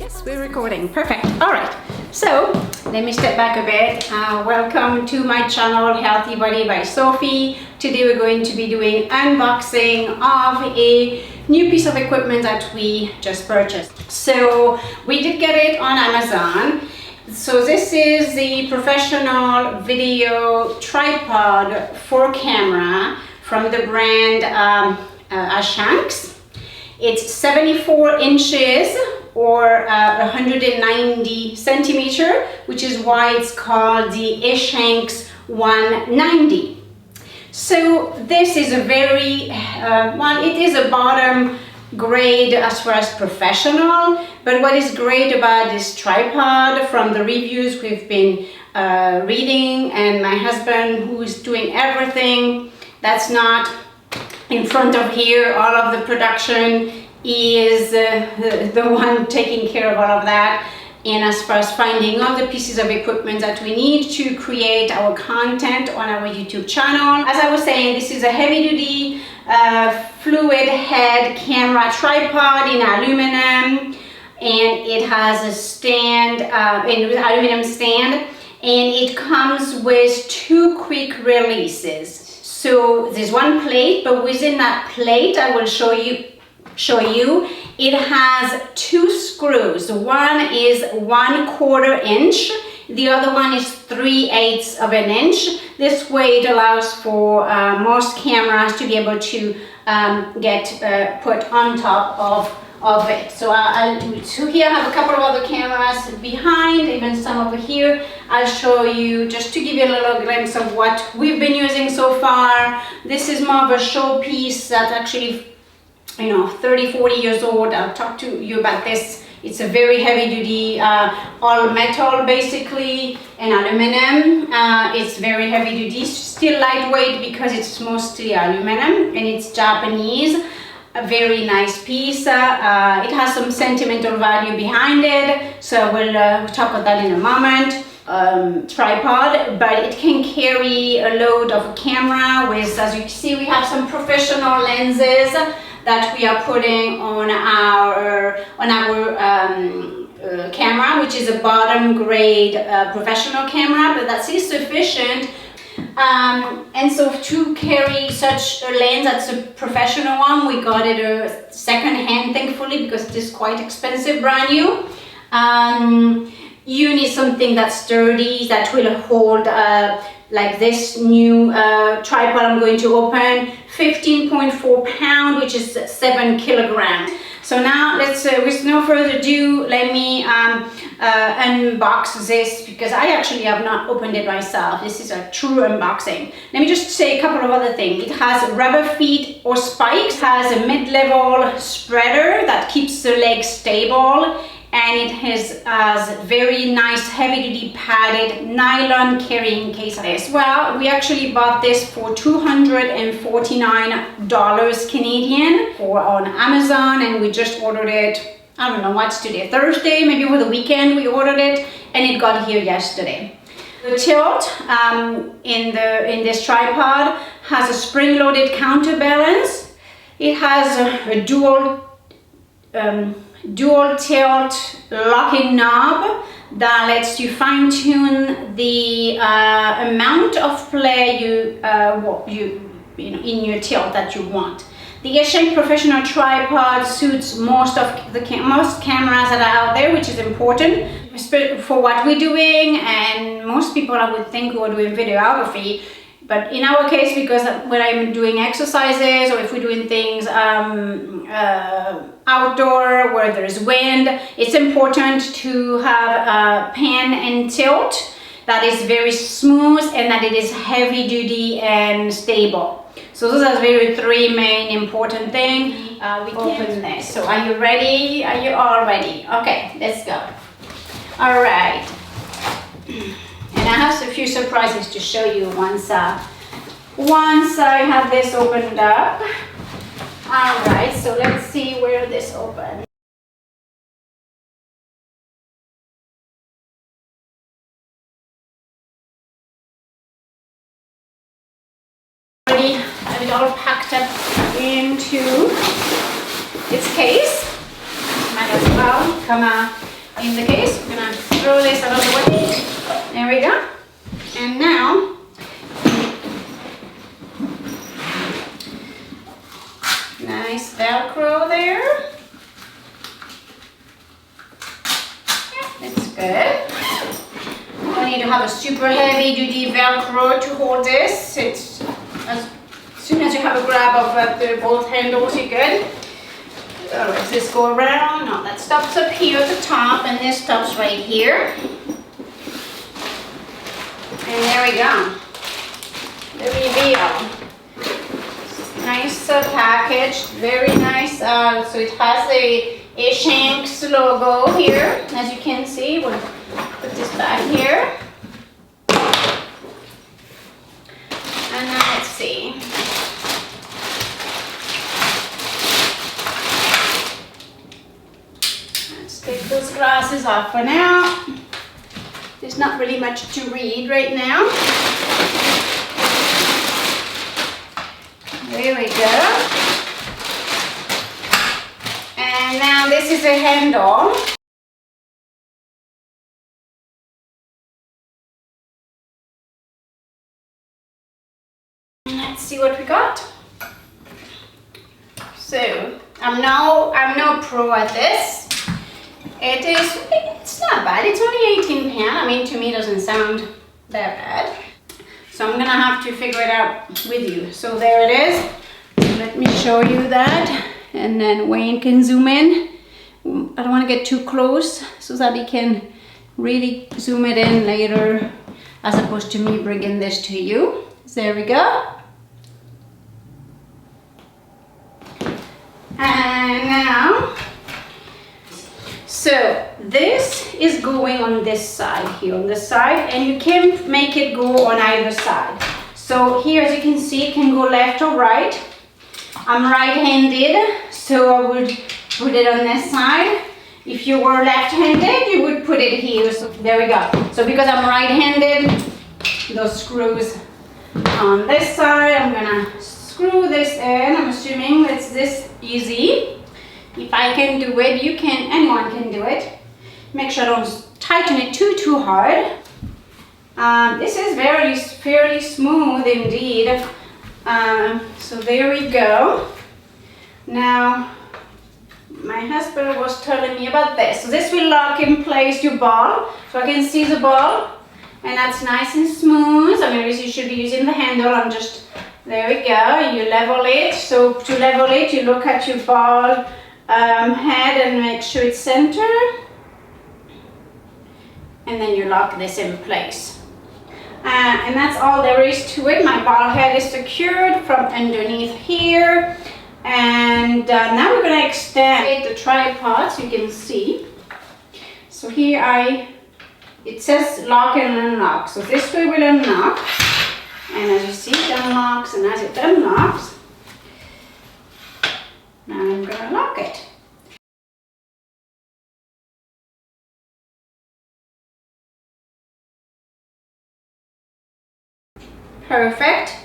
Yes, we're recording. Perfect. All right. So let me step back a bit. Welcome to my channel, Healthy Body by Sophie. Today we're going to be doing unboxing of a new piece of equipment that we just purchased. So we did get it on Amazon. So this is the professional video tripod for camera from the brand Ashanks. It's 74 inches or 190 centimeter, which is why it's called the Ashanks 190. So this is a very, well, it is a bottom grade as far as professional, but what is great about this tripod from the reviews we've been reading, and my husband, who is doing everything that's not in front of here, all of the production, is the one taking care of all of that. And as far as finding all the pieces of equipment that we need to create our content on our YouTube channel. As I was saying, this is a heavy duty fluid head camera tripod in aluminum, and it has a stand, an aluminum stand, and it comes with two quick releases. So there's one plate, but within that plate, I will show you, it has two screws. One is 1/4 inch, the other one is 3/8 of an inch. This way it allows for most cameras to be able to get put on top of it. So so here I have a couple of other cameras behind, even some over here. I'll show you just to give you a little glimpse of what we've been using so far. This is more of a showpiece that actually, you know, 30-40 years old. I'll talk to you about this. It's a very heavy duty, all metal basically, and aluminum. It's very heavy duty, still lightweight because it's mostly aluminum, and it's Japanese. A very nice piece. It has some sentimental value behind it, so we'll talk about that in a moment. Tripod, but it can carry a load of a camera with, as you can see, we have some professional lenses that we are putting on our camera, which is a bottom grade professional camera, but that is sufficient. And so to carry such a lens, that's a professional one, we got it second hand, thankfully, because it is quite expensive, brand new. You need something that's sturdy, that will hold, like this new tripod I'm going to open, 15.4 pounds, which is 7 kilograms. So now let's, with no further ado, let me unbox this, because I actually have not opened it myself. This is a true unboxing. Let me just say a couple of other things. It has rubber feet or spikes, it has a mid-level spreader that keeps the legs stable, and it has very nice heavy-duty padded nylon carrying case as well. We actually bought this for $249 Canadian on Amazon, and we just ordered it, I don't know what's today, Thursday, maybe over the weekend we ordered it, and it got here yesterday. The tilt in this tripod has a spring-loaded counterbalance. It has a dual tilt locking knob that lets you fine-tune the amount of play you know, in your tilt that you want. The Ashanks professional tripod suits most cameras that are out there, which is important for what we're doing, and most people I would think who are doing videography. But in our case, because when I'm doing exercises, or if we're doing things outdoor where there's wind, it's important to have a pan and tilt that is very smooth and that it is heavy duty and stable. So those are the three main important things. We open this. So are you ready? Are you all ready? Okay, let's go. All right. And I have a few surprises to show you once I have this opened up. All right, so let's see where this opens. Already have it all packed up into its case. Might as well come in the case. We're gonna throw this out of the way. There we go. And now, nice Velcro there. Yeah, that's good. You don't need to have a super heavy duty Velcro to hold this. It's as soon as you have a grab of both handles, you're good. Does this go around? No, that stops up here at the top, and this stops right here. And there we go. The reveal. Nice package, very nice. So it has the Ashanks logo here, as you can see. We'll put this back here. And now let's see. Let's take those glasses off for now. There's not really much to read right now. There we go. And now this is a handle. Let's see what we got. So I'm no pro at this. It's not bad. It's only 18 pounds. I mean, to me, it doesn't sound that bad. So I'm gonna have to figure it out with you. So there it is. Let me show you that, and then Wayne can zoom in. I don't want to get too close so that he can really zoom it in later, as opposed to me bringing this to you. So there we go. And now, so this is going on this side here, on the side, and you can make it go on either side. So here, as you can see, it can go left or right. I'm right-handed, so I would put it on this side. If you were left-handed, you would put it here. So there we go. So because I'm right-handed, those screws on this side, I'm gonna screw this in. I'm assuming it's this easy. If I can do it, you can, anyone can do it. Make sure I don't tighten it too hard. This is fairly smooth indeed. So there we go. Now, my husband was telling me about this. So this will lock in place your ball. So I can see the ball, and that's nice and smooth. I mean, you should be using the handle. There we go. You level it. So to level it, you look at your ball head and make sure it's centered. And then you lock this in place. And that's all there is to it. My ball head is secured from underneath here. And now we're going to extend the tripod so you can see. So here it says lock and unlock. So this way will unlock. And as you see, it unlocks, and as it unlocks, now I'm going to lock it. Perfect.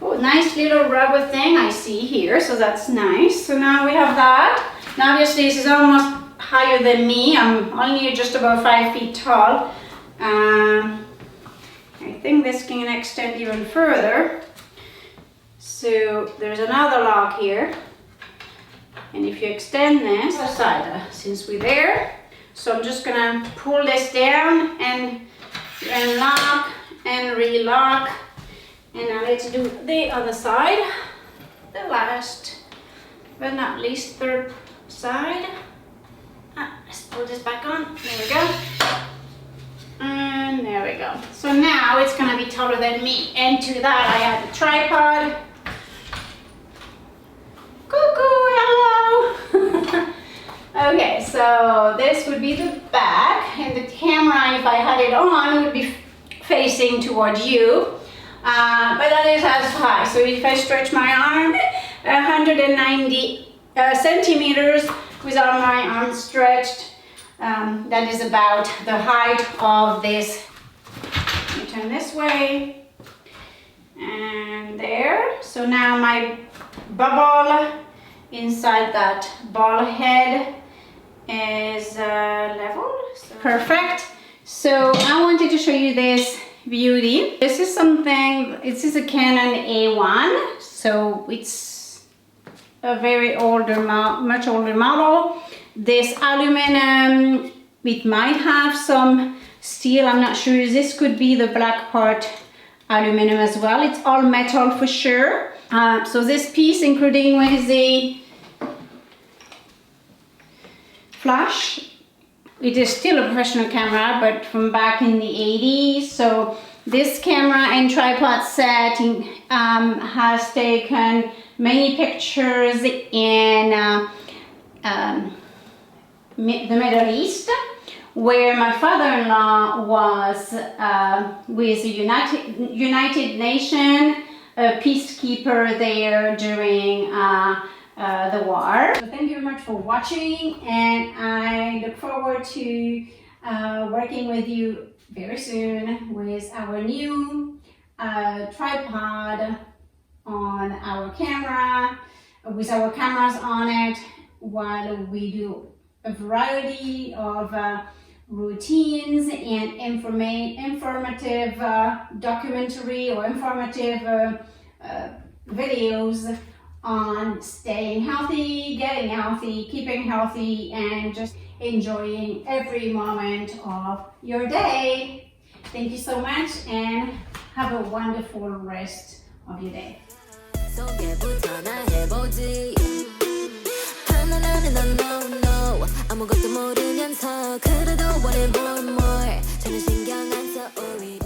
Oh, nice little rubber thing I see here, so that's nice. So now we have that. Now obviously this is almost higher than me. I'm only just about 5 feet tall. I think this can extend even further. So there's another lock here. And if you extend this aside, since we're there, so I'm just gonna pull this down and lock and relock. And now let's do the other side, the last but not least third side. Let's pull this back on. There we go. And there we go. So now it's gonna be taller than me. And to that I add the tripod. Cuckoo, hello. Okay, so this would be the back, and the camera, if I had it on, would be facing towards you. But that is as high. So if I stretch my arm 190 centimeters without my arm stretched, that is about the height of this. Let me turn this way, and there. So now my bubble inside that ball head is level. Perfect. So I wanted to show you this beauty. This is something, this is a Canon A1, so it's a very older, much older model. This aluminum, it might have some steel, I'm not sure. This could be the black part aluminum as well. It's all metal for sure. So this piece, including with the flash, it is still a professional camera, but from back in the 80s. So this camera and tripod set has taken many pictures in the Middle East, where my father-in-law was with the United Nations, a peacekeeper there during the war. So thank you very much for watching, and I look forward to working with you very soon with our new tripod on our camera, with our cameras on it, while we do a variety of routines and informative documentary or informative videos on staying healthy, getting healthy, keeping healthy, and just enjoying every moment of your day. Thank you so much, and have a wonderful rest of your day. 아무것도 모르면서 그래도 원해 more 전혀 신경 안 써 오히려